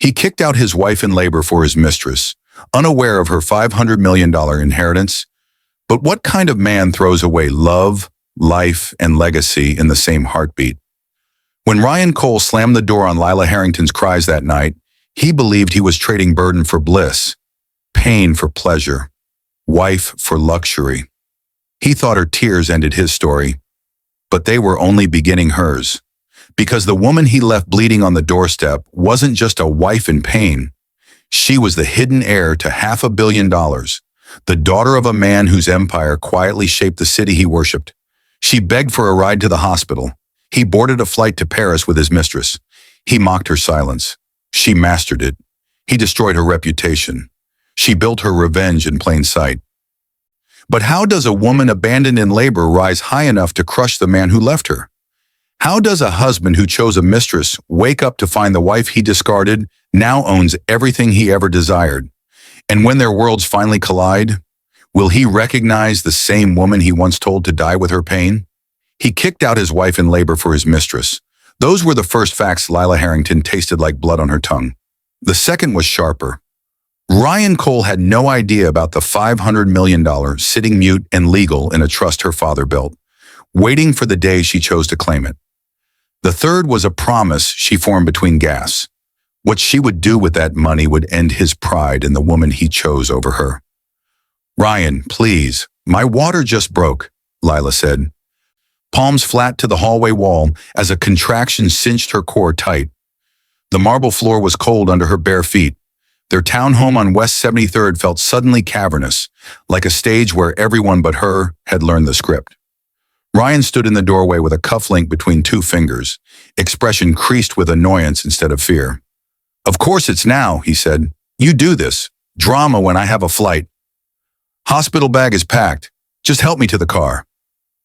He kicked out his wife in labor for his mistress, unaware of her $500 million inheritance. But what kind of man throws away love, life, and legacy in the same heartbeat? When Ryan Cole slammed the door on Lila Harrington's cries that night, he believed he was trading burden for bliss, pain for pleasure, wife for luxury. He thought her tears ended his story, but they were only beginning hers. Because the woman he left bleeding on the doorstep wasn't just a wife in pain. She was the hidden heir to $500 million, the daughter of a man whose empire quietly shaped the city he worshipped. She begged for a ride to the hospital. He boarded a flight to Paris with his mistress. He mocked her silence. She mastered it. He destroyed her reputation. She built her revenge in plain sight. But how does a woman abandoned in labor rise high enough to crush the man who left her? How does a husband who chose a mistress wake up to find the wife he discarded now owns everything he ever desired? And when their worlds finally collide, will he recognize the same woman he once told to die with her pain? He kicked out his wife in labor for his mistress. Those were the first facts Lila Harrington tasted like blood on her tongue. The second was sharper. Ryan Cole had no idea about the $500 million sitting mute and legal in a trust her father built, waiting for the day she chose to claim it. The third was a promise she formed between gasps. What she would do with that money would end his pride in the woman he chose over her. "Ryan, please, my water just broke," Lila said. Palms flat to the hallway wall as a contraction cinched her core tight. The marble floor was cold under her bare feet. Their townhome on West 73rd felt suddenly cavernous, like a stage where everyone but her had learned the script. Ryan stood in the doorway with a cufflink between two fingers, expression creased with annoyance instead of fear. "Of course it's now," he said. "You do this. Drama when I have a flight. Hospital bag is packed. Just help me to the car."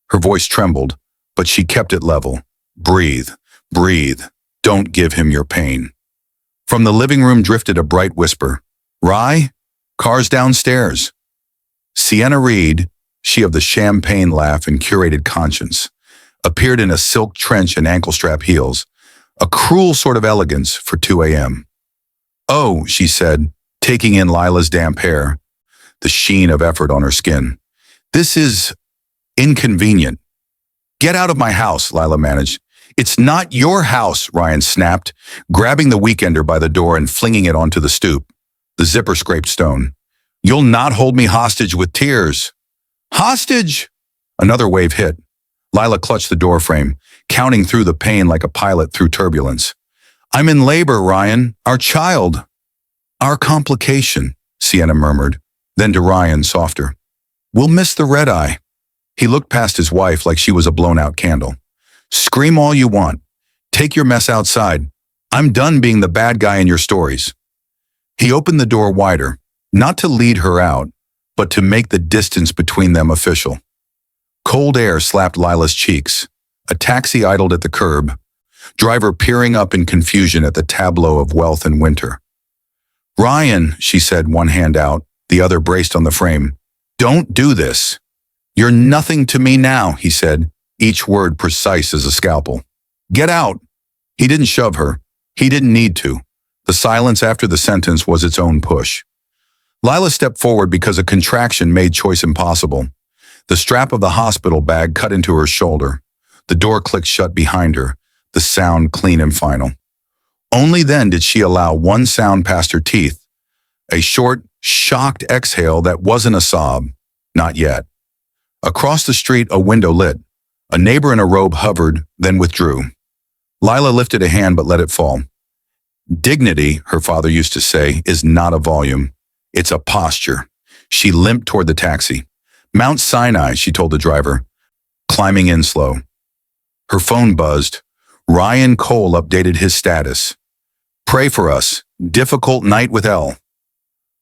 Her voice trembled, but she kept it level. "Breathe, breathe. Don't give him your pain." From the living room drifted a bright whisper. "Rye? Car's downstairs." Sienna Reed, she of the champagne laugh and curated conscience, appeared in a silk trench and ankle-strap heels, a cruel sort of elegance for 2 a.m. "Oh," she said, taking in Lila's damp hair, the sheen of effort on her skin. "This is inconvenient." "Get out of my house," Lila managed. "It's not your house," Ryan snapped, grabbing the weekender by the door and flinging it onto the stoop. The zipper scraped stone. "You'll not hold me hostage with tears." "Hostage!" Another wave hit. Lila clutched the doorframe, counting through the pain like a pilot through turbulence. "I'm in labor, Ryan. Our child." "Our complication," Sienna murmured. Then to Ryan, softer. "We'll miss the red eye." He looked past his wife like she was a blown-out candle. "Scream all you want. Take your mess outside. I'm done being the bad guy in your stories." He opened the door wider, not to lead her out, but to make the distance between them official. Cold air slapped Lila's cheeks. A taxi idled at the curb, driver peering up in confusion at the tableau of wealth and winter. "Ryan," she said, one hand out, the other braced on the frame. "Don't do this." "You're nothing to me now," he said, each word precise as a scalpel. "Get out." He didn't shove her. He didn't need to. The silence after the sentence was its own push. Lila stepped forward because a contraction made choice impossible. The strap of the hospital bag cut into her shoulder. The door clicked shut behind her, the sound clean and final. Only then did she allow one sound past her teeth, a short, shocked exhale that wasn't a sob. Not yet. Across the street, a window lit. A neighbor in a robe hovered, then withdrew. Lila lifted a hand but let it fall. "Dignity," her father used to say, "is not a volume. It's a posture." She limped toward the taxi. "Mount Sinai," she told the driver, climbing in slow. Her phone buzzed. Ryan Cole updated his status. "Pray for us. Difficult night with L."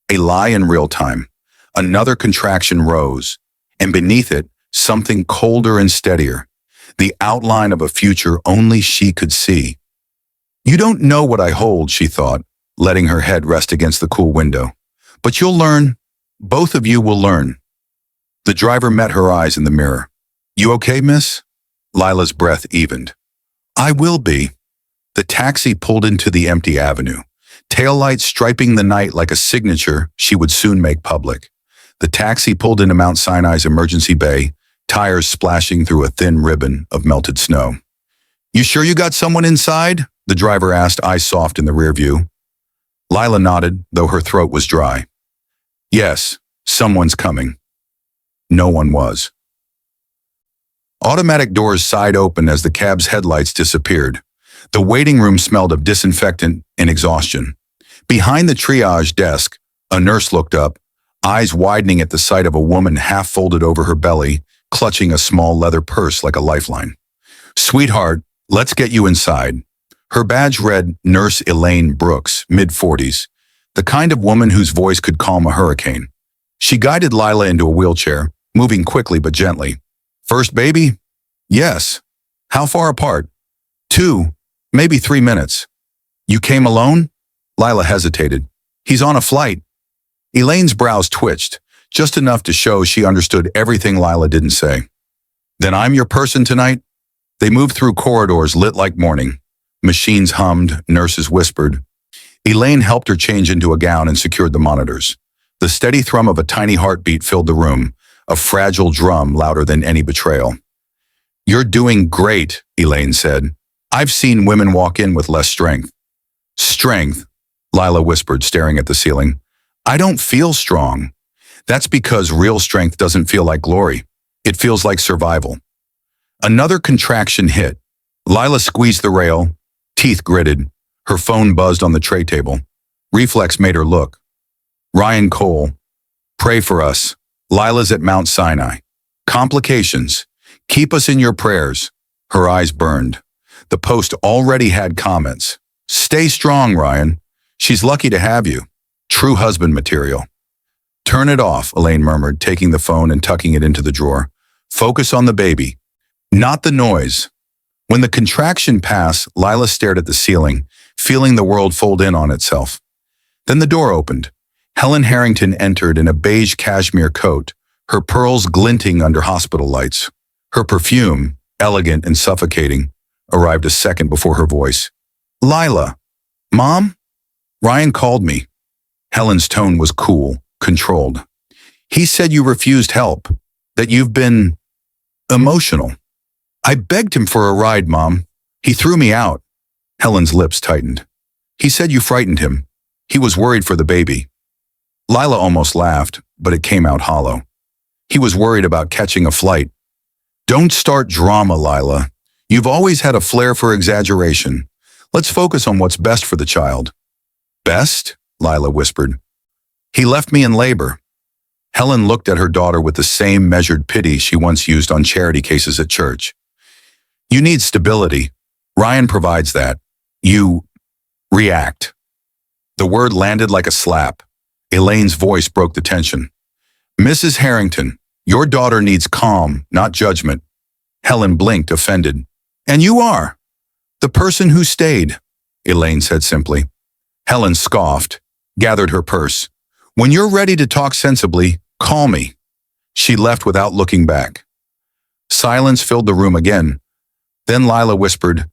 A lie in real time. Another contraction rose, and beneath it, something colder and steadier, the outline of a future only she could see. "You don't know what I hold," she thought, letting her head rest against the cool window. "But you'll learn. Both of you will learn." The driver met her eyes in the mirror. "You okay, miss?" Lila's breath evened. "I will be." The taxi pulled into the empty avenue. taillights striping the night like a signature she would soon make public. The taxi pulled into Mount Sinai's emergency bay, tires splashing through a thin ribbon of melted snow. "You sure you got someone inside?" the driver asked, eyes soft in the rear view. Lila nodded, though her throat was dry. "Yes, someone's coming." No one was. Automatic doors sighed open as the cab's headlights disappeared. The waiting room smelled of disinfectant and exhaustion. Behind the triage desk, a nurse looked up, eyes widening at the sight of a woman half folded over her belly, clutching a small leather purse like a lifeline. "Sweetheart, let's get you inside." Her badge read Nurse Elaine Brooks, mid-40s, the kind of woman whose voice could calm a hurricane. She guided Lila into a wheelchair, moving quickly but gently. "First baby?" "Yes." "How far apart?" "2, maybe 3 minutes." "You came alone?" Lila hesitated. "He's on a flight." Elaine's brows twitched, just enough to show she understood everything Lila didn't say. "Then I'm your person tonight?" They moved through corridors lit like morning. Machines hummed, nurses whispered. Elaine helped her change into a gown and secured the monitors. The steady thrum of a tiny heartbeat filled the room, a fragile drum louder than any betrayal. "You're doing great," Elaine said. "I've seen women walk in with less strength." "Strength," Lila whispered, staring at the ceiling. "I don't feel strong." "That's because real strength doesn't feel like glory. It feels like survival." Another contraction hit. Lila squeezed the rail, teeth gritted. Her phone buzzed on the tray table. Reflex made her look. "Ryan Cole. Pray for us. Lila's at Mount Sinai. Complications. Keep us in your prayers." Her eyes burned. The post already had comments. "Stay strong, Ryan. She's lucky to have you. True husband material." "Turn it off," Elaine murmured, taking the phone and tucking it into the drawer. "Focus on the baby, not the noise." When the contraction passed, Lila stared at the ceiling, feeling the world fold in on itself. Then the door opened. Helen Harrington entered in a beige cashmere coat, her pearls glinting under hospital lights. Her perfume, elegant and suffocating, arrived a second before her voice. "Lila." "Mom?" "Ryan called me." Helen's tone was cool, controlled. "He said you refused help, that you've been emotional." "I begged him for a ride, Mom. He threw me out." Helen's lips tightened. "He said you frightened him. He was worried for the baby." Lila almost laughed, but it came out hollow. "He was worried about catching a flight." "Don't start drama, Lila. You've always had a flair for exaggeration. Let's focus on what's best for the child." "Best?" Lila whispered. "He left me in labor." Helen looked at her daughter with the same measured pity she once used on charity cases at church. "You need stability. Ryan provides that. You react." The word landed like a slap. Elaine's voice broke the tension. "Mrs. Harrington, your daughter needs calm, not judgment." Helen blinked, offended. "And you are." "The person who stayed," Elaine said simply. Helen scoffed, gathered her purse. "When you're ready to talk sensibly, call me." She left without looking back. Silence filled the room again. Then Lila whispered,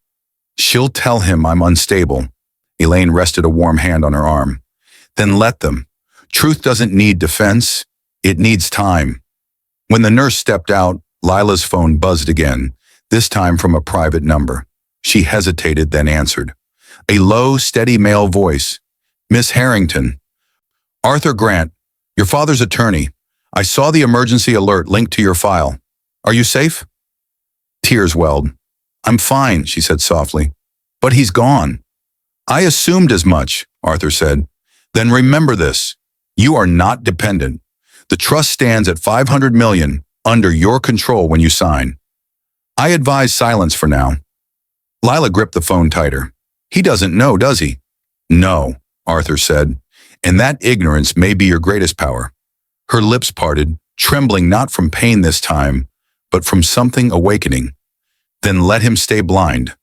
"She'll tell him I'm unstable." Elaine rested a warm hand on her arm. "Then let them. Truth doesn't need defense. It needs time." When the nurse stepped out, Lila's phone buzzed again, this time from a private number. She hesitated, then answered. A low, steady male voice. "Miss Harrington." "Arthur Grant, your father's attorney. I saw the emergency alert linked to your file. Are you safe?" Tears welled. "I'm fine," she said softly. "But he's gone." "I assumed as much," Arthur said. "Then remember this. You are not dependent. The trust stands at $500 million under your control when you sign. I advise silence for now." Lila gripped the phone tighter. "He doesn't know, does he?" "No," Arthur said, "and that ignorance may be your greatest power." Her lips parted, trembling not from pain this time, but from something awakening. "Then let him stay blind."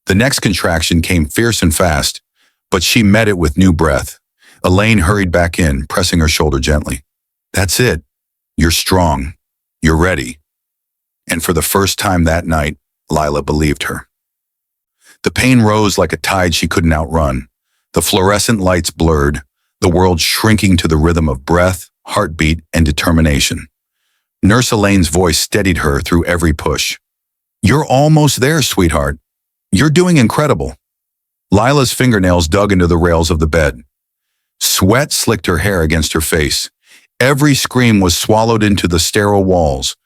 The next contraction came fierce and fast, but she met it with new breath. Elaine hurried back in, pressing her shoulder gently. "That's it. You're strong. You're ready." And for the first time that night, Lila believed her. The pain rose like a tide she couldn't outrun. The fluorescent lights blurred, the world shrinking to the rhythm of breath, heartbeat, and determination. Nurse Elaine's voice steadied her through every push. "You're almost there, sweetheart. You're doing incredible." Lila's fingernails dug into the rails of the bed. Sweat slicked her hair against her face. Every scream was swallowed into the sterile walls.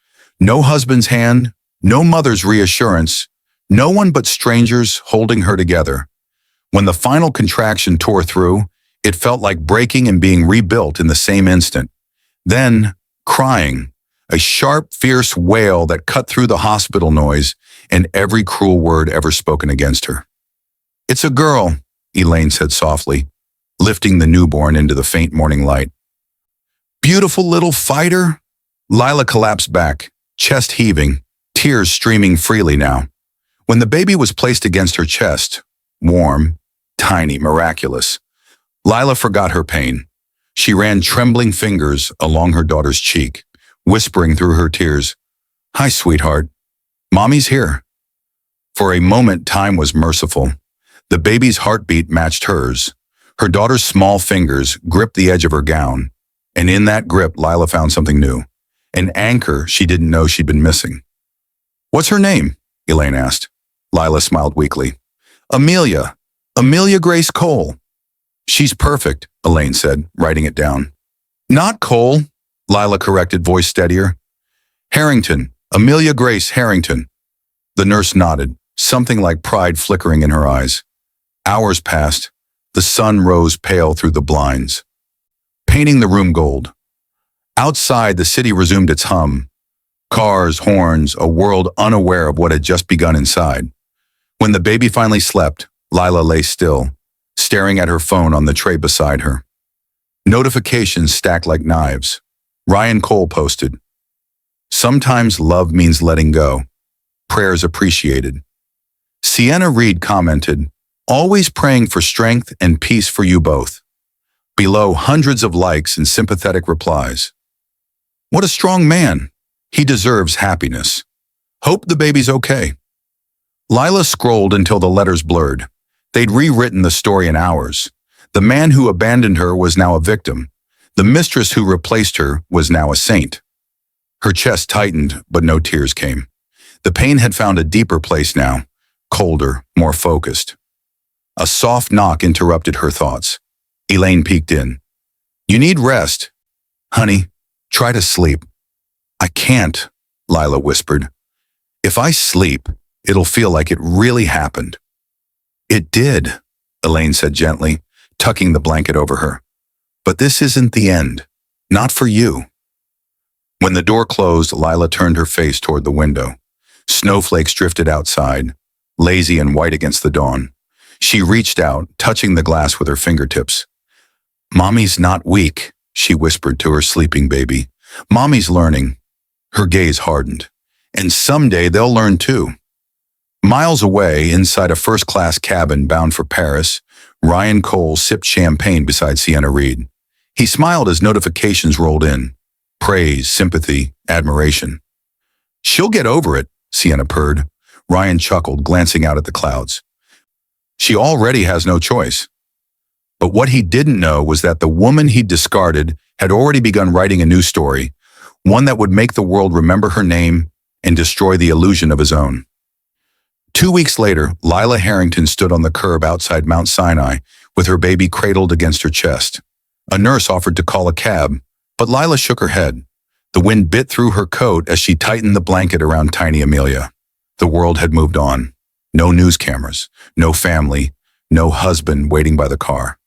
No husband's hand, no mother's reassurance, no one but strangers holding her together. When the final contraction tore through, it felt like breaking and being rebuilt in the same instant. Then, crying, a sharp, fierce wail that cut through the hospital noise and every cruel word ever spoken against her. "It's a girl," Elaine said softly, lifting the newborn into the faint morning light. "Beautiful little fighter." Lila collapsed back, chest heaving, tears streaming freely now. When the baby was placed against her chest, warm, tiny, miraculous, Lila forgot her pain. She ran trembling fingers along her daughter's cheek, whispering through her tears, "Hi, sweetheart. Mommy's here." For a moment, time was merciful. The baby's heartbeat matched hers. Her daughter's small fingers gripped the edge of her gown, and in that grip, Lila found something new, an anchor she didn't know she'd been missing. "What's her name?" Elaine asked. Lila smiled weakly. "Amelia. Amelia Grace Cole." "She's perfect," Elaine said, writing it down. "Not Cole," Lila corrected, voice steadier. "Harrington. Amelia Grace Harrington." The nurse nodded, something like pride flickering in her eyes. Hours passed. The sun rose pale through the blinds, painting the room gold. Outside, the city resumed its hum. Cars, horns, a world unaware of what had just begun inside. When the baby finally slept, Lila lay still, staring at her phone on the tray beside her. Notifications stacked like knives. Ryan Cole posted, "Sometimes love means letting go. Prayers appreciated." Sienna Reed commented, "Always praying for strength and peace for you both." Below, hundreds of likes and sympathetic replies. "What a strong man. He deserves happiness. Hope the baby's okay." Lila scrolled until the letters blurred. They'd rewritten the story in hours. The man who abandoned her was now a victim. The mistress who replaced her was now a saint. Her chest tightened, but no tears came. The pain had found a deeper place now, colder, more focused. A soft knock interrupted her thoughts. Elaine peeked in. "You need rest. Honey, try to sleep." "I can't," Lila whispered. "If I sleep, it'll feel like it really happened." "It did," Elaine said gently, tucking the blanket over her. "But this isn't the end. Not for you." When the door closed, Lila turned her face toward the window. Snowflakes drifted outside, lazy and white against the dawn. She reached out, touching the glass with her fingertips. "Mommy's not weak," she whispered to her sleeping baby. "Mommy's learning." Her gaze hardened. "And someday they'll learn too." Miles away, inside a first-class cabin bound for Paris, Ryan Cole sipped champagne beside Sienna Reed. He smiled as notifications rolled in. Praise, sympathy, admiration. "She'll get over it," Sienna purred. Ryan chuckled, glancing out at the clouds. "She already has no choice." But what he didn't know was that the woman he'd discarded had already begun writing a new story, one that would make the world remember her name and destroy the illusion of his own. 2 weeks later, Lila Harrington stood on the curb outside Mount Sinai with her baby cradled against her chest. A nurse offered to call a cab, but Lila shook her head. The wind bit through her coat as she tightened the blanket around tiny Amelia. The world had moved on. No news cameras, no family, no husband waiting by the car.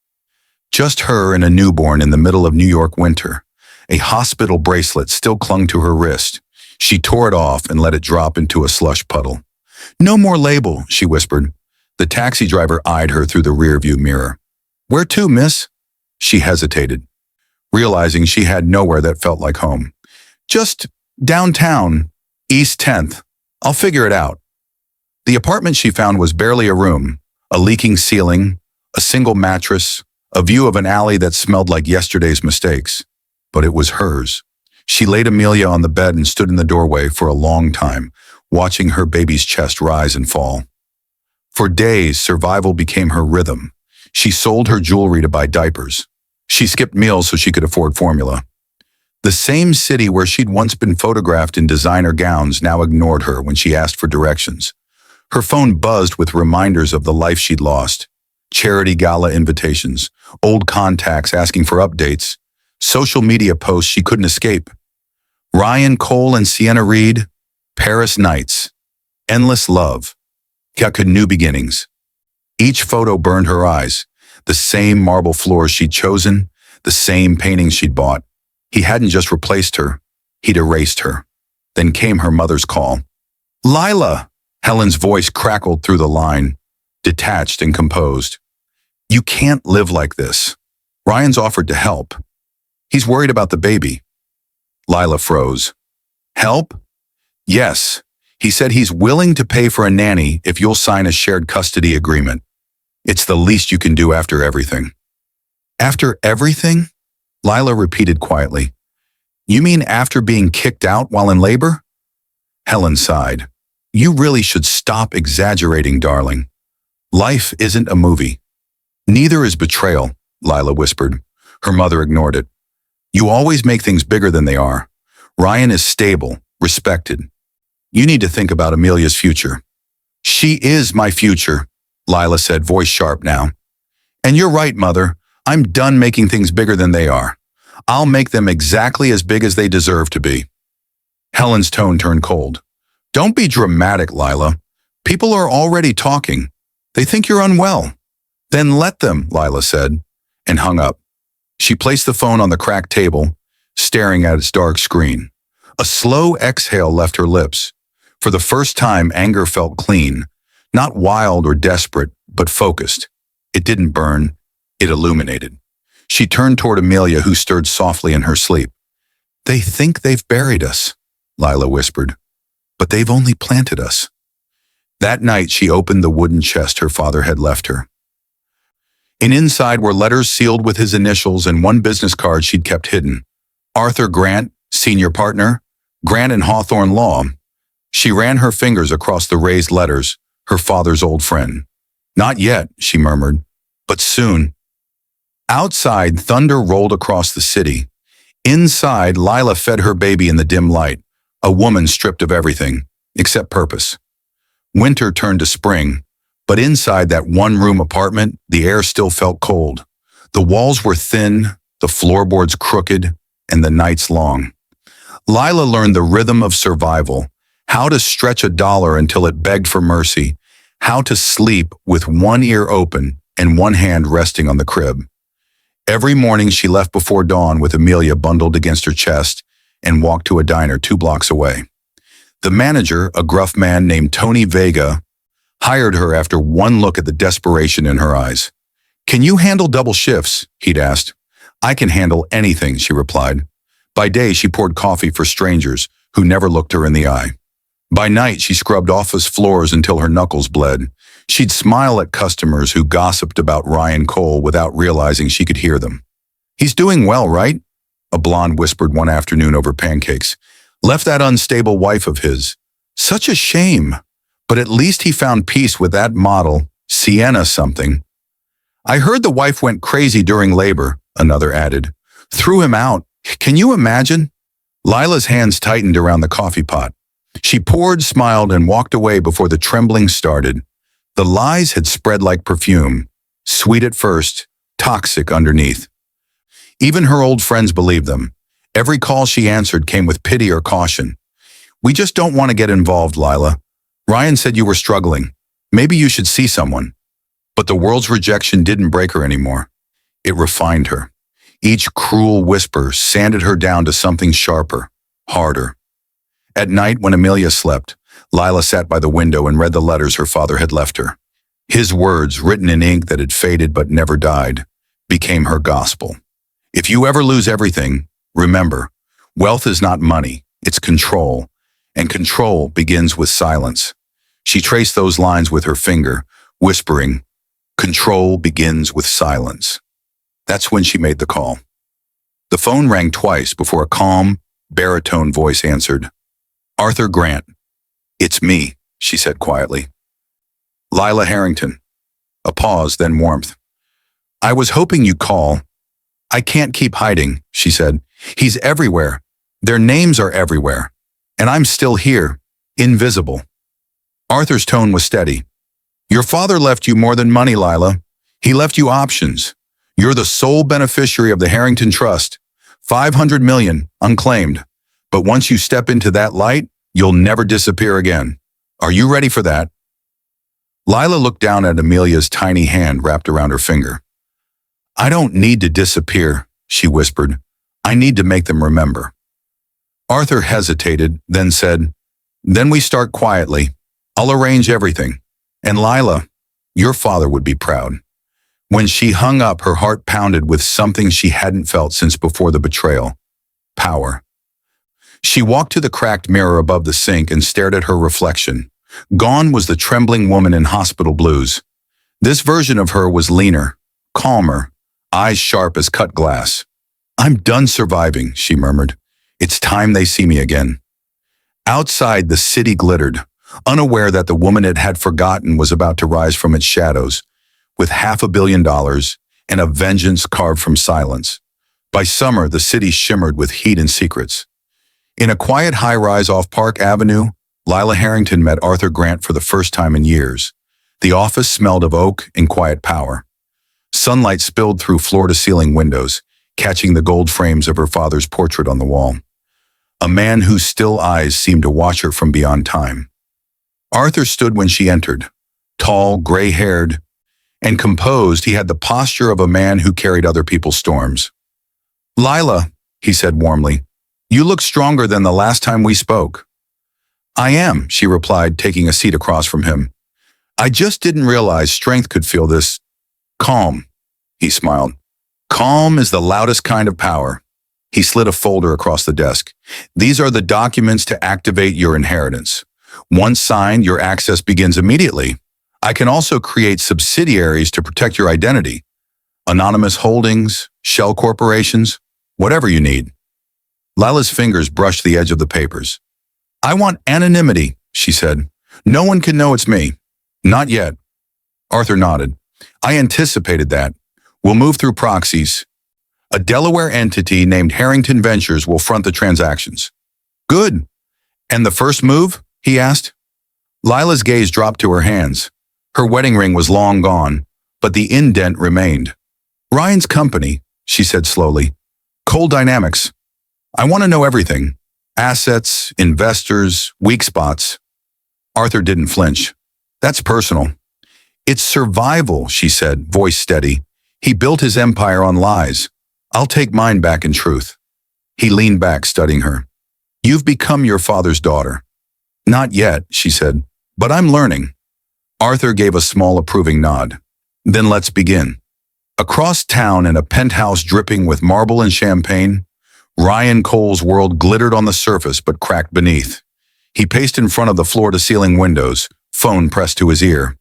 Just her and a newborn in the middle of New York winter. A hospital bracelet still clung to her wrist. She tore it off and let it drop into a slush puddle. "No more label," she whispered. The taxi driver eyed her through the rearview mirror. "Where to, miss?" She hesitated, realizing she had nowhere that felt like home. "Just downtown, East 10th. I'll figure it out." The apartment she found was barely a room, a leaking ceiling, a single mattress, a view of an alley that smelled like yesterday's mistakes. But it was hers. She laid Amelia on the bed and stood in the doorway for a long time, watching her baby's chest rise and fall. For days, survival became her rhythm. She sold her jewelry to buy diapers. She skipped meals so she could afford formula. The same city where she'd once been photographed in designer gowns now ignored her when she asked for directions. Her phone buzzed with reminders of the life she'd lost. Charity gala invitations, old contacts asking for updates, social media posts she couldn't escape. Ryan Cole and Sienna Reed, Paris nights, endless love, new beginnings. Each photo burned her eyes, the same marble floors she'd chosen, the same paintings she'd bought. He hadn't just replaced her, he'd erased her. Then came her mother's call. "Lila!" Helen's voice crackled through the line, detached and composed. "You can't live like this. Ryan's offered to help. He's worried about the baby." Lila froze. "Help?" "Yes. He said he's willing to pay for a nanny if you'll sign a shared custody agreement. It's the least you can do after everything." "After everything?" Lila repeated quietly. "You mean after being kicked out while in labor?" Helen sighed. "You really should stop exaggerating, darling. Life isn't a movie." "Neither is betrayal," Lila whispered. Her mother ignored it. "You always make things bigger than they are. Ryan is stable, respected. You need to think about Amelia's future." "She is my future," Lila said, voice sharp now. "And you're right, Mother. I'm done making things bigger than they are. I'll make them exactly as big as they deserve to be." Helen's tone turned cold. "Don't be dramatic, Lila. People are already talking. They think you're unwell." "Then let them," Lila said, and hung up. She placed the phone on the cracked table, staring at its dark screen. A slow exhale left her lips. For the first time, anger felt clean, not wild or desperate, but focused. It didn't burn, it illuminated. She turned toward Amelia, who stirred softly in her sleep. "They think they've buried us," Lila whispered, "but they've only planted us." That night, she opened the wooden chest her father had left her. And inside were letters sealed with his initials and one business card she'd kept hidden. Arthur Grant, senior partner, Grant and Hawthorne Law. She ran her fingers across the raised letters, her father's old friend. "Not yet," she murmured, "but soon." Outside, thunder rolled across the city. Inside, Lila fed her baby in the dim light, a woman stripped of everything, except purpose. Winter turned to spring, but inside that one-room apartment, the air still felt cold. The walls were thin, the floorboards crooked, and the nights long. Lila learned the rhythm of survival, how to stretch a dollar until it begged for mercy, how to sleep with one ear open and one hand resting on the crib. Every morning she left before dawn with Amelia bundled against her chest and walked to a diner 2 blocks away. The manager, a gruff man named Tony Vega, hired her after one look at the desperation in her eyes. "Can you handle double shifts?" he'd asked. "I can handle anything," she replied. By day, she poured coffee for strangers who never looked her in the eye. By night, she scrubbed office floors until her knuckles bled. She'd smile at customers who gossiped about Ryan Cole without realizing she could hear them. "He's doing well, right?" a blonde whispered one afternoon over pancakes. "Left that unstable wife of his. Such a shame. But at least he found peace with that model, Sienna something." "I heard the wife went crazy during labor," another added. "Threw him out. Can you imagine?" Lila's hands tightened around the coffee pot. She poured, smiled, and walked away before the trembling started. The lies had spread like perfume, sweet at first, toxic underneath. Even her old friends believed them. Every call she answered came with pity or caution. "We just don't want to get involved, Lila. Ryan said you were struggling. Maybe you should see someone." But the world's rejection didn't break her anymore. It refined her. Each cruel whisper sanded her down to something sharper, harder. At night, when Amelia slept, Lila sat by the window and read the letters her father had left her. His words, written in ink that had faded but never died, became her gospel. "If you ever lose everything, remember, wealth is not money, it's control, and control begins with silence." She traced those lines with her finger, whispering, "Control begins with silence." That's when she made the call. The phone rang twice before a calm, baritone voice answered. "Arthur Grant." "It's me," she said quietly. "Lila Harrington." A pause, then warmth. I was hoping you'd call. I can't keep hiding, she said. He's everywhere. Their names are everywhere. And I'm still here, invisible. Arthur's tone was steady. Your father left you more than money, Lila. He left you options. You're the sole beneficiary of the Harrington Trust. 500 million, unclaimed. But once you step into that light, you'll never disappear again. Are you ready for that? Lila looked down at Amelia's tiny hand wrapped around her finger. I don't need to disappear, she whispered. I need to make them remember. Arthur hesitated, then said, Then we start quietly. I'll arrange everything. And Lila, your father would be proud. When she hung up, her heart pounded with something she hadn't felt since before the betrayal. Power. She walked to the cracked mirror above the sink and stared at her reflection. Gone was the trembling woman in hospital blues. This version of her was leaner, calmer, eyes sharp as cut glass. I'm done surviving, she murmured. It's time they see me again. Outside, the city glittered, unaware that the woman it had forgotten was about to rise from its shadows, with $500 million and a vengeance carved from silence. By summer, the city shimmered with heat and secrets. In a quiet high-rise off Park Avenue, Lila Harrington met Arthur Grant for the first time in years. The office smelled of oak and quiet power. Sunlight spilled through floor-to-ceiling windows, catching the gold frames of her father's portrait on the wall. A man whose still eyes seemed to watch her from beyond time. Arthur stood when she entered. Tall, gray-haired, and composed, he had the posture of a man who carried other people's storms. Lila, he said warmly, you look stronger than the last time we spoke. I am, she replied, taking a seat across from him. I just didn't realize strength could feel this calm, he smiled. Calm is the loudest kind of power. He slid a folder across the desk. These are the documents to activate your inheritance. Once signed, your access begins immediately. I can also create subsidiaries to protect your identity. Anonymous holdings, shell corporations, whatever you need. Lila's fingers brushed the edge of the papers. I want anonymity, she said. No one can know it's me. Not yet. Arthur nodded. I anticipated that. We'll move through proxies. A Delaware entity named Harrington Ventures will front the transactions. Good. And the first move? He asked. Lila's gaze dropped to her hands. Her wedding ring was long gone, but the indent remained. Ryan's company, she said slowly. Coal Dynamics. I want to know everything. Assets, investors, weak spots. Arthur didn't flinch. That's personal. It's survival, she said, voice steady. He built his empire on lies. I'll take mine back in truth. He leaned back, studying her. You've become your father's daughter. Not yet, she said, but I'm learning. Arthur gave a small approving nod. Then let's begin. Across town in a penthouse dripping with marble and champagne, Ryan Cole's world glittered on the surface but cracked beneath. He paced in front of the floor-to-ceiling windows, phone pressed to his ear.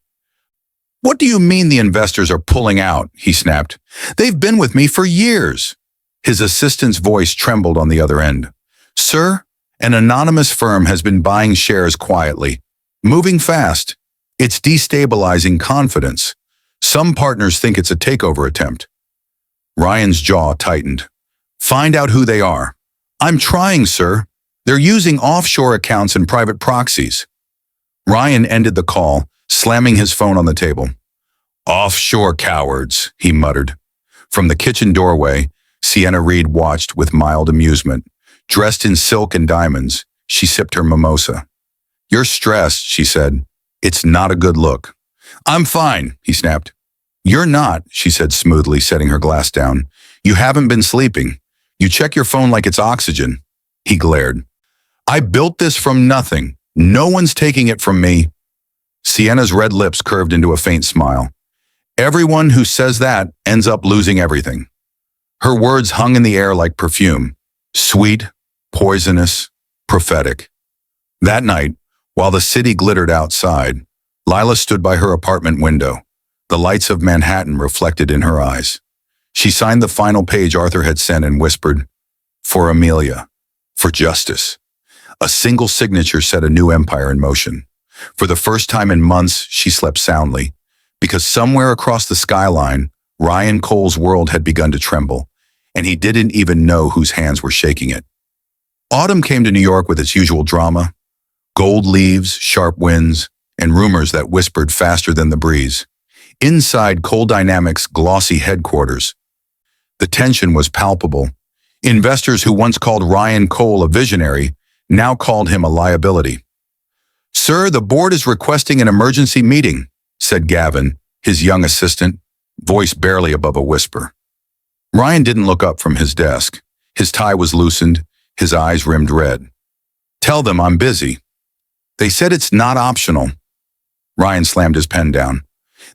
What do you mean the investors are pulling out? He snapped. They've been with me for years. His assistant's voice trembled on the other end. Sir, an anonymous firm has been buying shares quietly, moving fast. It's destabilizing confidence. Some partners think it's a takeover attempt. Ryan's jaw tightened. Find out who they are. I'm trying, sir. They're using offshore accounts and private proxies. Ryan ended the call, slamming his phone on the table. Offshore cowards, he muttered. From the kitchen doorway, Sienna Reed watched with mild amusement. Dressed in silk and diamonds, she sipped her mimosa. You're stressed, she said. It's not a good look. I'm fine, he snapped. You're not, she said smoothly, setting her glass down. You haven't been sleeping. You check your phone like it's oxygen. He glared. I built this from nothing. No one's taking it from me. Sienna's red lips curved into a faint smile. Everyone who says that ends up losing everything. Her words hung in the air like perfume. Sweet, poisonous, prophetic. That night, while the city glittered outside, Lila stood by her apartment window, the lights of Manhattan reflected in her eyes. She signed the final page Arthur had sent and whispered, For Amelia, for justice. A single signature set a new empire in motion. For the first time in months, she slept soundly, because somewhere across the skyline, Ryan Cole's world had begun to tremble, and he didn't even know whose hands were shaking it. Autumn came to New York with its usual drama: gold leaves, sharp winds, and rumors that whispered faster than the breeze. Inside Cole Dynamics' glossy headquarters, the tension was palpable. Investors who once called Ryan Cole a visionary now called him a liability. "Sir, the board is requesting an emergency meeting," said Gavin, his young assistant, voice barely above a whisper. Ryan didn't look up from his desk. His tie was loosened, his eyes rimmed red. "Tell them I'm busy." "They said it's not optional." Ryan slammed his pen down.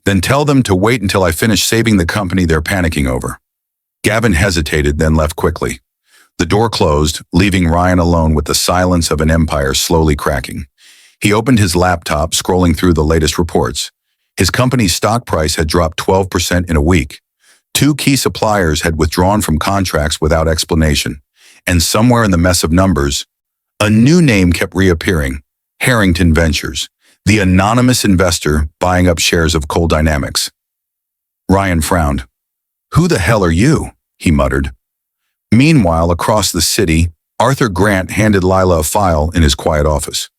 "Then tell them to wait until I finish saving the company they're panicking over." Gavin hesitated, then left quickly. The door closed, leaving Ryan alone with the silence of an empire slowly cracking. He opened his laptop, scrolling through the latest reports. His company's stock price had dropped 12% in a week. 2 key suppliers had withdrawn from contracts without explanation. And somewhere in the mess of numbers, a new name kept reappearing: Harrington Ventures, the anonymous investor buying up shares of Cole Dynamics. Ryan frowned. "Who the hell are you?" he muttered. Meanwhile, across the city, Arthur Grant handed Lila a file in his quiet office.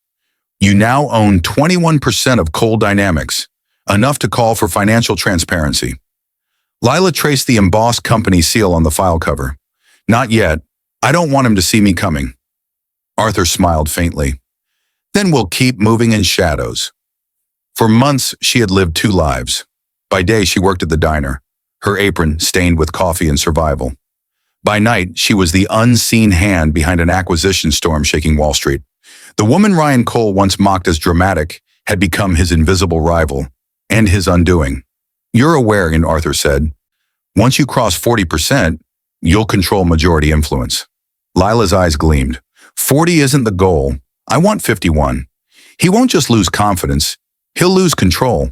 "You now own 21% of Cole Dynamics, enough to call for financial transparency." Lila traced the embossed company seal on the file cover. "Not yet. I don't want him to see me coming." Arthur smiled faintly. "Then we'll keep moving in shadows." For months, she had lived 2 lives. By day, she worked at the diner, her apron stained with coffee and survival. By night, she was the unseen hand behind an acquisition storm shaking Wall Street. The woman Ryan Cole once mocked as dramatic had become his invisible rival, and his undoing. "You're aware," Arthur said. "Once you cross 40%, you'll control majority influence." Lila's eyes gleamed. 40 isn't the goal. I want 51. He won't just lose confidence, he'll lose control.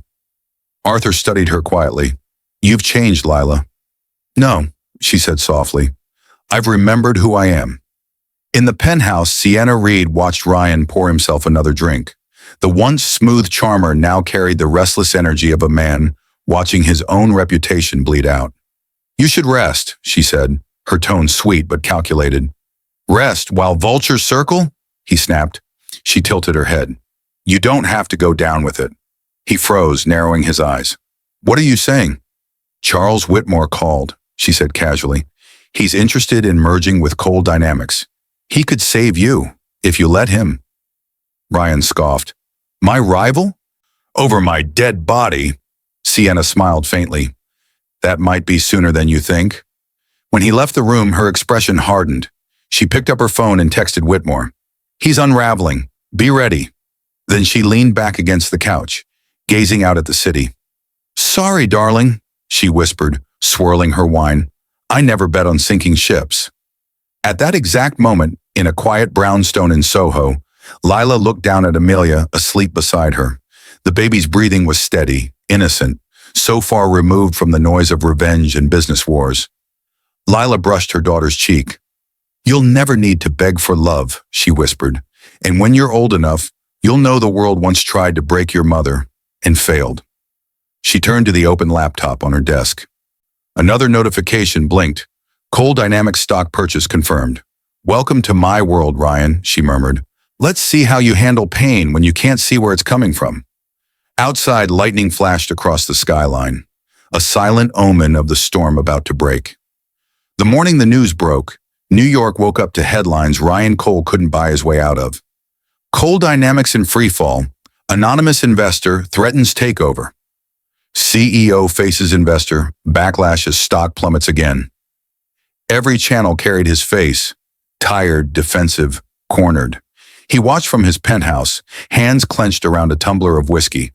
Arthur studied her quietly. "You've changed, Lila." "No," she said softly. "I've remembered who I am." In the penthouse, Sienna Reed watched Ryan pour himself another drink. The once smooth charmer now carried the restless energy of a man watching his own reputation bleed out. "You should rest," she said, her tone sweet but calculated. "Rest while vultures circle?" he snapped. She tilted her head. "You don't have to go down with it." He froze, narrowing his eyes. "What are you saying?" "Charles Whitmore called," she said casually. "He's interested in merging with Cole Dynamics. He could save you, if you let him." Ryan scoffed. "My rival? Over my dead body?" Sienna smiled faintly. "That might be sooner than you think." When he left the room, her expression hardened. She picked up her phone and texted Whitmore. "He's unraveling. Be ready." Then she leaned back against the couch, gazing out at the city. "Sorry, darling," she whispered, swirling her wine. "I never bet on sinking ships." At that exact moment, in a quiet brownstone in Soho, Lila looked down at Amelia, asleep beside her. The baby's breathing was steady, innocent, so far removed from the noise of revenge and business wars. Lila brushed her daughter's cheek. "You'll never need to beg for love," she whispered. "And when you're old enough, you'll know the world once tried to break your mother and failed." She turned to the open laptop on her desk. Another notification blinked. Cole Dynamics stock purchase confirmed. "Welcome to my world, Ryan," she murmured. "Let's see how you handle pain when you can't see where it's coming from." Outside, lightning flashed across the skyline, a silent omen of the storm about to break. The morning the news broke, New York woke up to headlines Ryan Cole couldn't buy his way out of. Cole Dynamics in freefall. Anonymous investor threatens takeover. CEO faces investor. Backlash as stock plummets again. Every channel carried his face, tired, defensive, cornered. He watched from his penthouse, hands clenched around a tumbler of whiskey.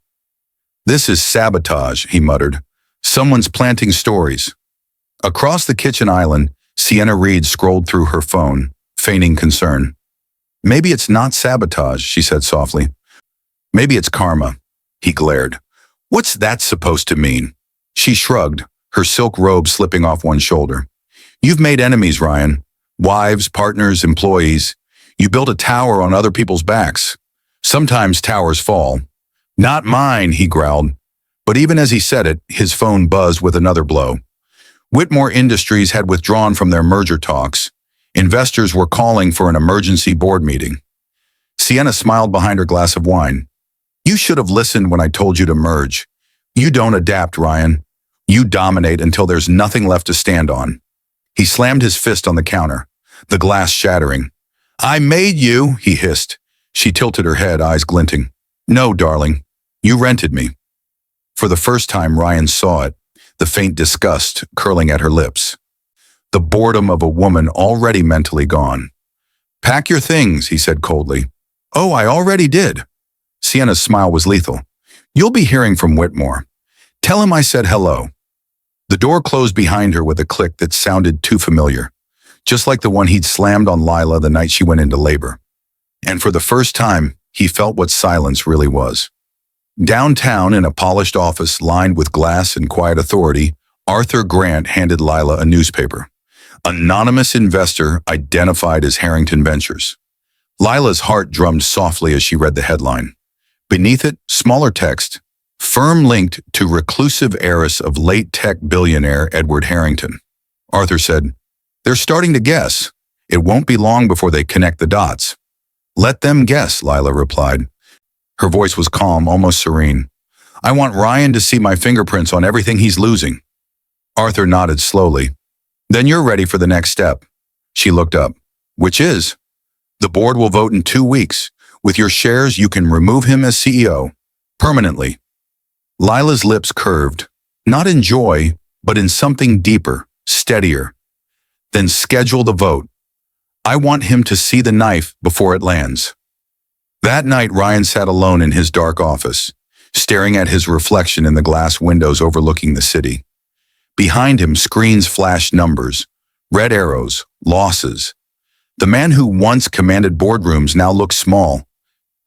"This is sabotage," he muttered. "Someone's planting stories." Across the kitchen island, Sienna Reed scrolled through her phone, feigning concern. "Maybe it's not sabotage," she said softly. "Maybe it's karma." He glared. "What's that supposed to mean?" She shrugged, her silk robe slipping off one shoulder. "You've made enemies, Ryan. Wives, partners, employees. You built a tower on other people's backs. Sometimes towers fall." "Not mine," he growled. But even as he said it, his phone buzzed with another blow. Whitmore Industries had withdrawn from their merger talks. Investors were calling for an emergency board meeting. Sienna smiled behind her glass of wine. You should have listened when I told you to merge. You don't adapt, Ryan. You dominate until there's nothing left to stand on. He slammed his fist on the counter, the glass shattering. I made you, he hissed. She tilted her head, eyes glinting. No, darling. You rented me. For the first time, Ryan saw it, the faint disgust curling at her lips. The boredom of a woman already mentally gone. Pack your things, he said coldly. Oh, I already did. Sienna's smile was lethal. You'll be hearing from Whitmore. Tell him I said hello. The door closed behind her with a click that sounded too familiar, just like the one he'd slammed on Lila the night she went into labor. And for the first time, he felt what silence really was. Downtown, in a polished office lined with glass and quiet authority, Arthur Grant handed Lila a newspaper. Anonymous investor identified as Harrington Ventures. Lila's heart drummed softly as she read the headline. Beneath it, smaller text, firm linked to reclusive heiress of late tech billionaire Edward Harrington. Arthur said, They're starting to guess. It won't be long before they connect the dots. Let them guess, Lila replied. Her voice was calm, almost serene. I want Ryan to see my fingerprints on everything he's losing. Arthur nodded slowly. Then you're ready for the next step. She looked up. Which is? The board will vote in 2 weeks. With your shares, you can remove him as CEO. Permanently. Lila's lips curved, not in joy, but in something deeper, steadier. Then schedule the vote. I want him to see the knife before it lands. That night, Ryan sat alone in his dark office, staring at his reflection in the glass windows overlooking the city. Behind him, screens flashed numbers, red arrows, losses. The man who once commanded boardrooms now looked small,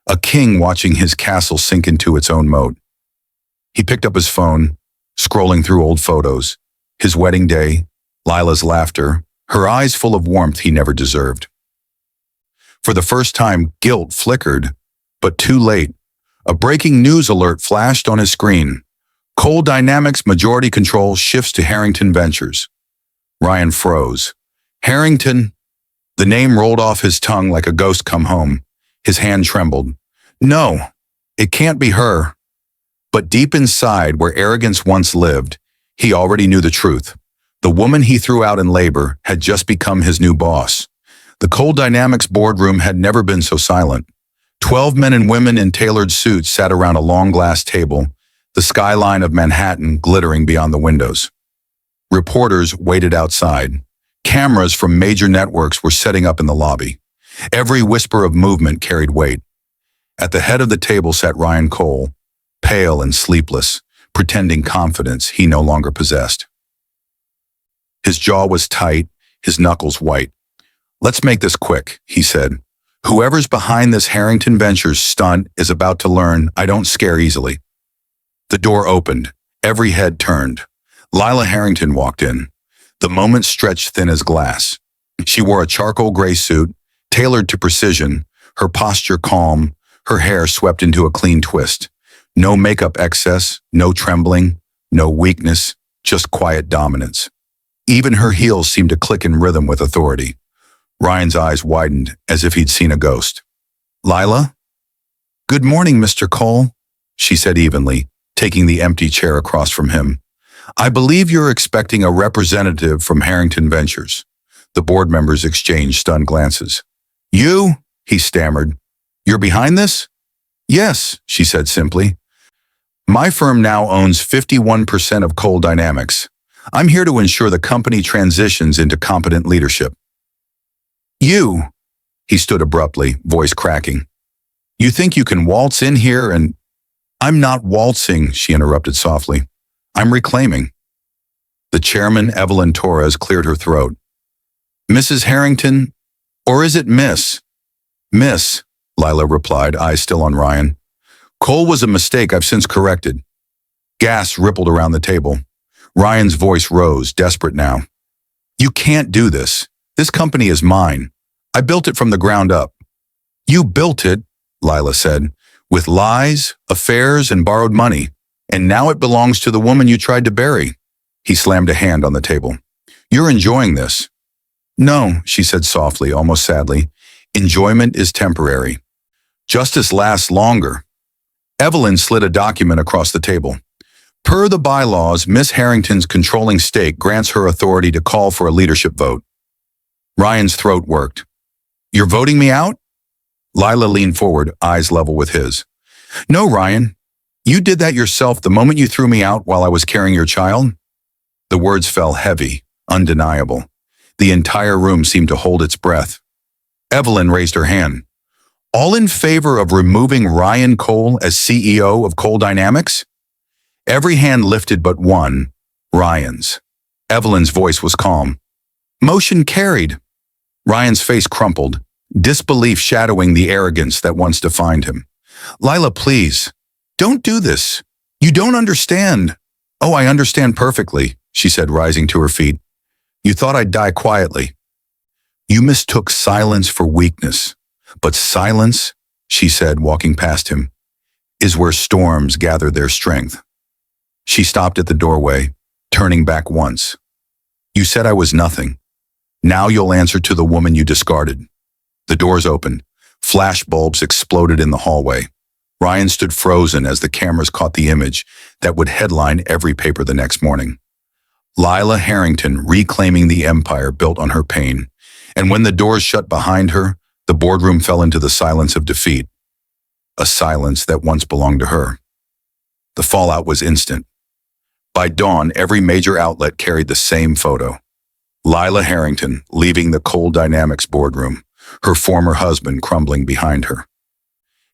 a king watching his castle sink into its own moat. He picked up his phone, scrolling through old photos, his wedding day, Lila's laughter, her eyes full of warmth he never deserved. For the first time, guilt flickered, but too late. A breaking news alert flashed on his screen. Coal Dynamics majority control shifts to Harrington Ventures. Ryan froze. Harrington? The name rolled off his tongue like a ghost come home. His hand trembled. No, it can't be her. But deep inside, where arrogance once lived, he already knew the truth. The woman he threw out in labor had just become his new boss. The Coal Dynamics boardroom had never been so silent. 12 men and women in tailored suits sat around a long glass table, the skyline of Manhattan glittering beyond the windows. Reporters waited outside. Cameras from major networks were setting up in the lobby. Every whisper of movement carried weight. At the head of the table sat Ryan Cole, pale and sleepless, pretending confidence he no longer possessed. His jaw was tight, his knuckles white. Let's make this quick, he said. Whoever's behind this Harrington Ventures stunt is about to learn I don't scare easily. The door opened. Every head turned. Lila Harrington walked in. The moment stretched thin as glass. She wore a charcoal gray suit, tailored to precision, her posture calm, her hair swept into a clean twist. No makeup excess, no trembling, no weakness, just quiet dominance. Even her heels seemed to click in rhythm with authority. Ryan's eyes widened as if he'd seen a ghost. Lila? Good morning, Mr. Cole, she said evenly, taking the empty chair across from him. I believe you're expecting a representative from Harrington Ventures. The board members exchanged stunned glances. You? He stammered. You're behind this? Yes, she said simply. My firm now owns 51% of Coal Dynamics. I'm here to ensure the company transitions into competent leadership. You, he stood abruptly, voice cracking. You think you can waltz in here and... I'm not waltzing, she interrupted softly. I'm reclaiming. The chairman, Evelyn Torres, cleared her throat. Mrs. Harrington, or is it Miss? Miss, Lila replied, eyes still on Ryan. Cole was a mistake I've since corrected. Gas rippled around the table. Ryan's voice rose, desperate now. You can't do this. This company is mine. I built it from the ground up. You built it, Lila said, with lies, affairs, and borrowed money, and now it belongs to the woman you tried to bury. He slammed a hand on the table. You're enjoying this. No, she said softly, almost sadly. Enjoyment is temporary. Justice lasts longer. Evelyn slid a document across the table. Per the bylaws, Miss Harrington's controlling stake grants her authority to call for a leadership vote. Ryan's throat worked. You're voting me out? Lila leaned forward, eyes level with his. No, Ryan. You did that yourself the moment you threw me out while I was carrying your child. The words fell heavy, undeniable. The entire room seemed to hold its breath. Evelyn raised her hand. All in favor of removing Ryan Cole as CEO of Cole Dynamics? Every hand lifted but one, Ryan's. Evelyn's voice was calm. Motion carried. Ryan's face crumpled, disbelief shadowing the arrogance that once defined him. Lila, please, don't do this. You don't understand. Oh, I understand perfectly, she said, rising to her feet. You thought I'd die quietly. You mistook silence for weakness. But silence, she said, walking past him, is where storms gather their strength. She stopped at the doorway, turning back once. You said I was nothing. Now you'll answer to the woman you discarded. The doors opened. Flash bulbs exploded in the hallway. Ryan stood frozen as the cameras caught the image that would headline every paper the next morning. Lila Harrington reclaiming the empire built on her pain. And when the doors shut behind her, the boardroom fell into the silence of defeat. A silence that once belonged to her. The fallout was instant. By dawn, every major outlet carried the same photo. Lila Harrington leaving the Cole Dynamics boardroom, her former husband crumbling behind her.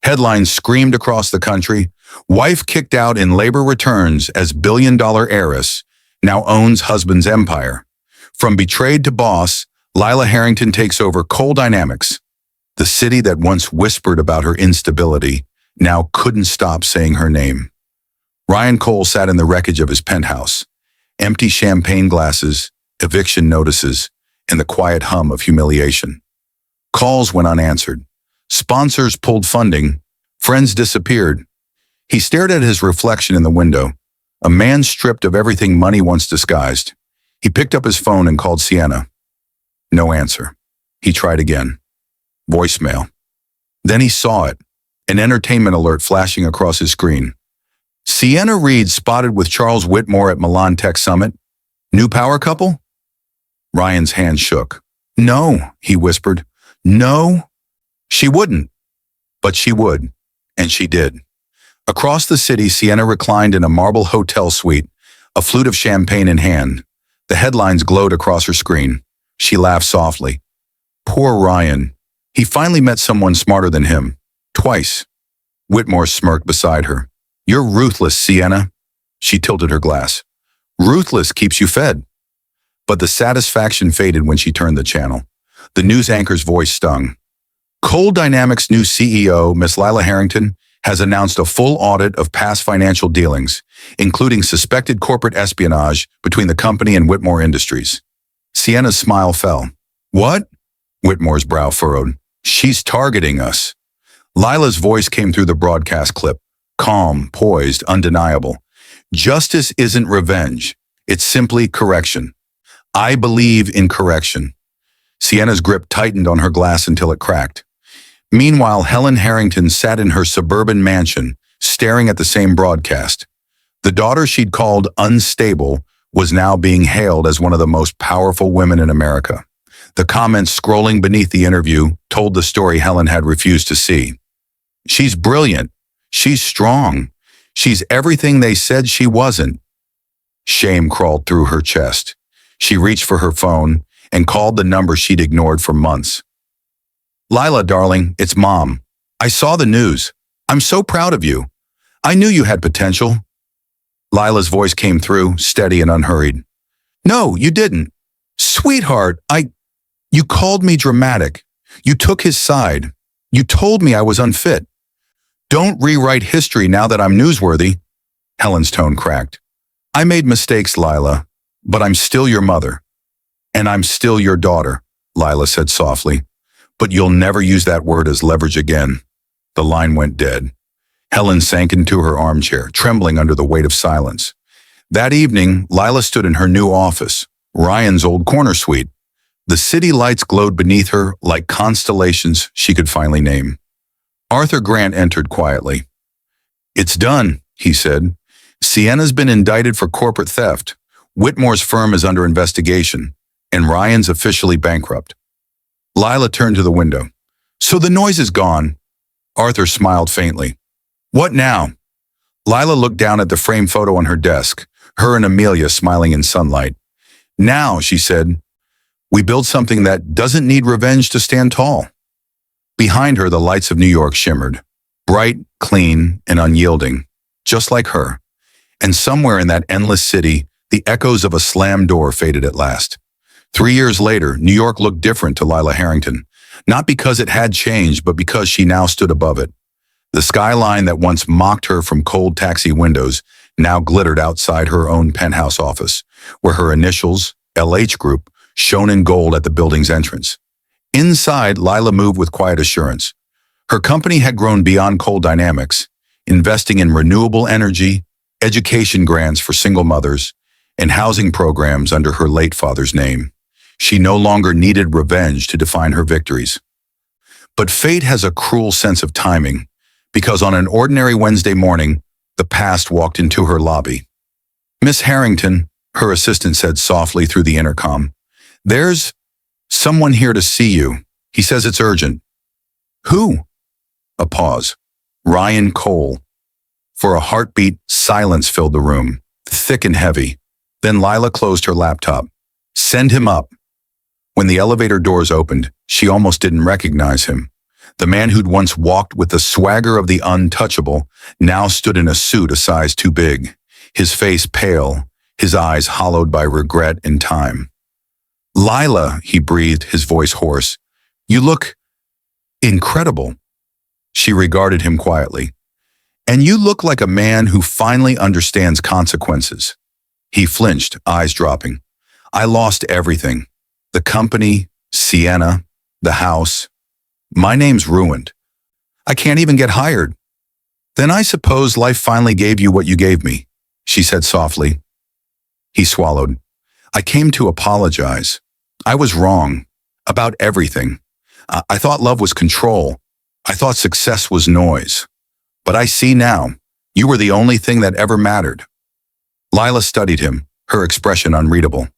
Headlines screamed across the country, wife kicked out in labor returns as billion-dollar heiress, now owns husband's empire. From betrayed to boss, Lila Harrington takes over Cole Dynamics. The city that once whispered about her instability now couldn't stop saying her name. Ryan Cole sat in the wreckage of his penthouse, empty champagne glasses, eviction notices, and the quiet hum of humiliation. Calls went unanswered. Sponsors pulled funding. Friends disappeared. He stared at his reflection in the window, a man stripped of everything money once disguised. He picked up his phone and called Sienna. No answer. He tried again. Voicemail. Then he saw it, an entertainment alert flashing across his screen. Sienna Reed spotted with Charles Whitmore at Milan Tech Summit. New power couple? Ryan's hand shook. No, he whispered. No. She wouldn't. But she would. And she did. Across the city, Sienna reclined in a marble hotel suite, a flute of champagne in hand. The headlines glowed across her screen. She laughed softly. Poor Ryan. He finally met someone smarter than him. Twice. Whitmore smirked beside her. You're ruthless, Sienna. She tilted her glass. Ruthless keeps you fed. But the satisfaction faded when she turned the channel. The news anchor's voice stung. Cole Dynamics' new CEO, Miss Lila Harrington, has announced a full audit of past financial dealings, including suspected corporate espionage between the company and Whitmore Industries. Sienna's smile fell. What? Whitmore's brow furrowed. She's targeting us. Lila's voice came through the broadcast clip, calm, poised, undeniable. Justice isn't revenge. It's simply correction. I believe in correction. Sienna's grip tightened on her glass until it cracked. Meanwhile, Helen Harrington sat in her suburban mansion, staring at the same broadcast. The daughter she'd called unstable was now being hailed as one of the most powerful women in America. The comments scrolling beneath the interview told the story Helen had refused to see. She's brilliant. She's strong. She's everything they said she wasn't. Shame crawled through her chest. She reached for her phone and called the number she'd ignored for months. Lila, darling, it's Mom. I saw the news. I'm so proud of you. I knew you had potential. Lila's voice came through, steady and unhurried. No, you didn't. Sweetheart, You called me dramatic. You took his side. You told me I was unfit. Don't rewrite history now that I'm newsworthy. Helen's tone cracked. I made mistakes, Lila, but I'm still your mother. And I'm still your daughter, Lila said softly. But you'll never use that word as leverage again. The line went dead. Helen sank into her armchair, trembling under the weight of silence. That evening, Lila stood in her new office, Ryan's old corner suite. The city lights glowed beneath her like constellations she could finally name. Arthur Grant entered quietly. "It's done," he said. "Sienna's been indicted for corporate theft. Whitmore's firm is under investigation, and Ryan's officially bankrupt." Lila turned to the window. "So the noise is gone." Arthur smiled faintly. "What now?" Lila looked down at the framed photo on her desk, her and Amelia smiling in sunlight. "Now," she said, "we build something that doesn't need revenge to stand tall." Behind her, the lights of New York shimmered, bright, clean, and unyielding, just like her. And somewhere in that endless city, the echoes of a slammed door faded at last. 3 years later, New York looked different to Lila Harrington, not because it had changed, but because she now stood above it. The skyline that once mocked her from cold taxi windows now glittered outside her own penthouse office, where her initials, LH Group, shone in gold at the building's entrance. Inside, Lila moved with quiet assurance. Her company had grown beyond cold dynamics, investing in renewable energy, education grants for single mothers, and housing programs under her late father's name. She no longer needed revenge to define her victories. But fate has a cruel sense of timing, because on an ordinary Wednesday morning, the past walked into her lobby. "Miss Harrington," her assistant said softly through the intercom, "there's someone here to see you. He says it's urgent." "Who?" A pause. "Ryan Cole." For a heartbeat, silence filled the room, thick and heavy. Then Lila closed her laptop. "Send him up." When the elevator doors opened, she almost didn't recognize him. The man who'd once walked with the swagger of the untouchable now stood in a suit a size too big, his face pale, his eyes hollowed by regret and time. "Lila," he breathed, his voice hoarse, "you look incredible." She regarded him quietly. "And you look like a man who finally understands consequences." He flinched, eyes dropping. "I lost everything. The company, Sienna, the house. My name's ruined. I can't even get hired." "Then I suppose life finally gave you what you gave me," she said softly. He swallowed. "I came to apologize. I was wrong. About everything. I thought love was control. I thought success was noise. But I see now, you were the only thing that ever mattered." Lila studied him, her expression unreadable.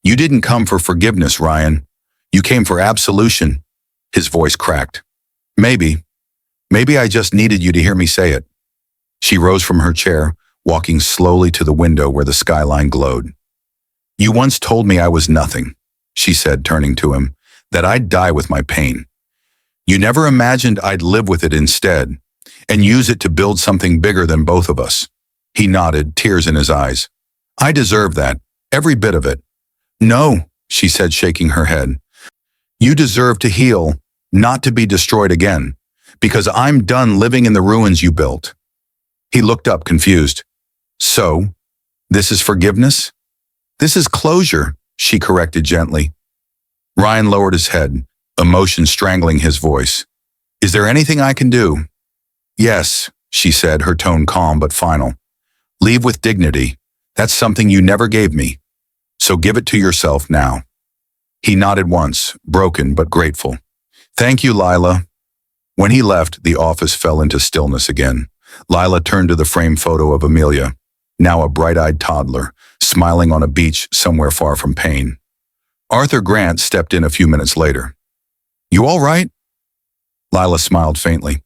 "You didn't come for forgiveness, Ryan. You came for absolution." His voice cracked. Maybe I just needed you to hear me say it." She rose from her chair, walking slowly to the window where the skyline glowed. "You once told me I was nothing," she said, turning to him, "that I'd die with my pain. You never imagined I'd live with it instead, and use it to build something bigger than both of us." He nodded, tears in his eyes. "I deserve that, every bit of it." "No," she said, shaking her head. "You deserve to heal, not to be destroyed again, because I'm done living in the ruins you built." He looked up, confused. "So, this is forgiveness?" "This is closure," she corrected gently. Ryan lowered his head, emotion strangling his voice. "Is there anything I can do?" "Yes," she said, her tone calm but final. "Leave with dignity. That's something you never gave me. So give it to yourself now." He nodded once, broken but grateful. "Thank you, Lila." When he left, the office fell into stillness again. Lila turned to the framed photo of Amelia, now a bright-eyed toddler, smiling on a beach somewhere far from pain. Arthur Grant stepped in a few minutes later. "You all right?" Lila smiled faintly.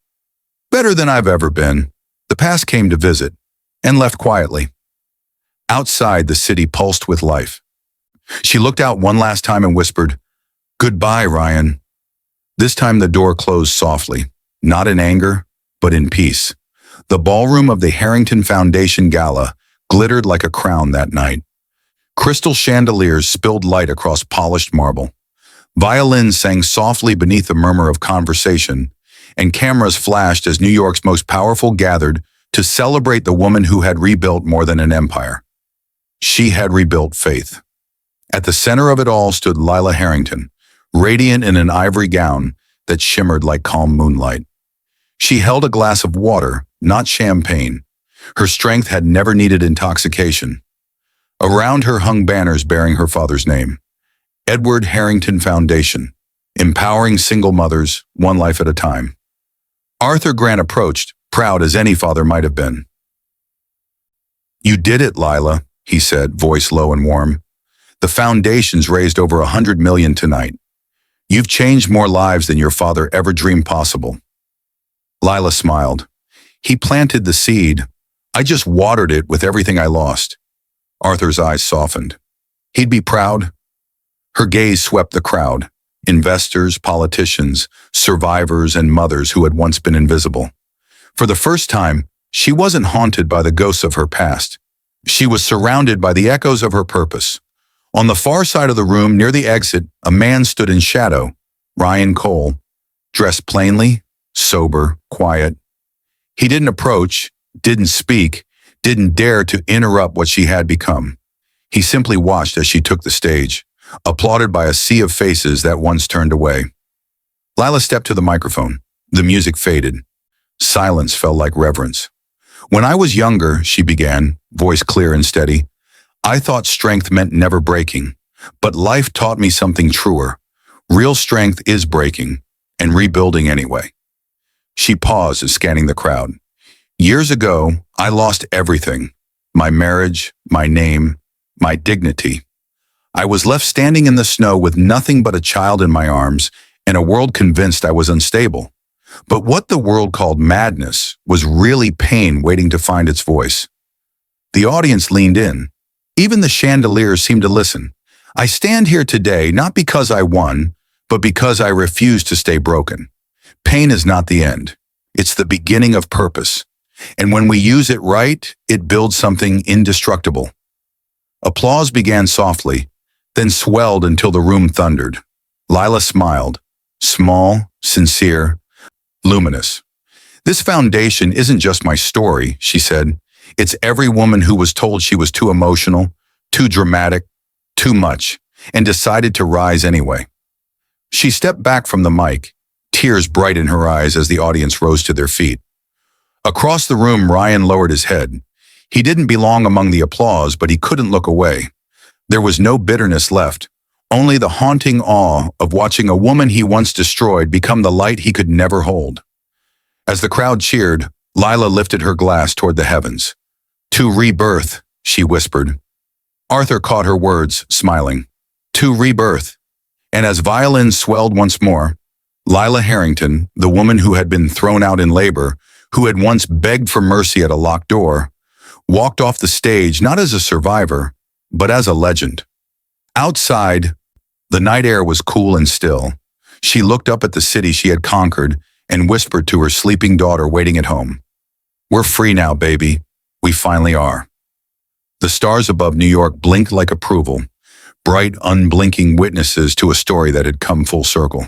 "Better than I've ever been." The past came to visit, and left quietly. Outside, the city pulsed with life. She looked out one last time and whispered, "Goodbye, Ryan." This time the door closed softly, not in anger, but in peace. The ballroom of the Harrington Foundation Gala glittered like a crown that night. Crystal chandeliers spilled light across polished marble. Violins sang softly beneath the murmur of conversation, and cameras flashed as New York's most powerful gathered to celebrate the woman who had rebuilt more than an empire. She had rebuilt faith. At the center of it all stood Lila Harrington, radiant in an ivory gown that shimmered like calm moonlight. She held a glass of water, not champagne. Her strength had never needed intoxication. Around her hung banners bearing her father's name. Edward Harrington Foundation, empowering single mothers, one life at a time. Arthur Grant approached, proud as any father might have been. "You did it, Lila," he said, voice low and warm. "The foundation's raised over $100 million tonight. You've changed more lives than your father ever dreamed possible." Lila smiled. "He planted the seed. I just watered it with everything I lost." Arthur's eyes softened. He'd be proud. Her gaze swept the crowd, investors, politicians, survivors, and mothers who had once been invisible. For the first time, she wasn't haunted by the ghosts of her past. She was surrounded by the echoes of her purpose. On the far side of the room, near the exit, a man stood in shadow, Ryan Cole, dressed plainly, sober, quiet. He didn't approach, didn't speak, didn't dare to interrupt what she had become. He simply watched as she took the stage, applauded by a sea of faces that once turned away. Lila stepped to the microphone. The music faded. Silence felt like reverence. "When I was younger," she began, voice clear and steady, "I thought strength meant never breaking. But life taught me something truer. Real strength is breaking, and rebuilding anyway." She paused, scanning the crowd. "Years ago, I lost everything. My marriage, my name, my dignity. I was left standing in the snow with nothing but a child in my arms and a world convinced I was unstable. But what the world called madness was really pain waiting to find its voice." The audience leaned in. Even the chandeliers seemed to listen. "I stand here today not because I won, but because I refuse to stay broken. Pain is not the end. It's the beginning of purpose. And when we use it right, it builds something indestructible." Applause began softly, then swelled until the room thundered. Lila smiled, small, sincere, luminous. "This foundation isn't just my story," she said. "It's every woman who was told she was too emotional, too dramatic, too much, and decided to rise anyway." She stepped back from the mic, tears bright in her eyes as the audience rose to their feet. Across the room, Ryan lowered his head. He didn't belong among the applause, but he couldn't look away. There was no bitterness left, only the haunting awe of watching a woman he once destroyed become the light he could never hold. As the crowd cheered, Lila lifted her glass toward the heavens. "To rebirth," she whispered. Arthur caught her words, smiling. "To rebirth." And as violins swelled once more, Lila Harrington, the woman who had been thrown out in labor, who had once begged for mercy at a locked door, walked off the stage not as a survivor, but as a legend. Outside, the night air was cool and still. She looked up at the city she had conquered and whispered to her sleeping daughter waiting at home, "We're free now, baby. We finally are." The stars above New York blinked like approval, bright, unblinking witnesses to a story that had come full circle.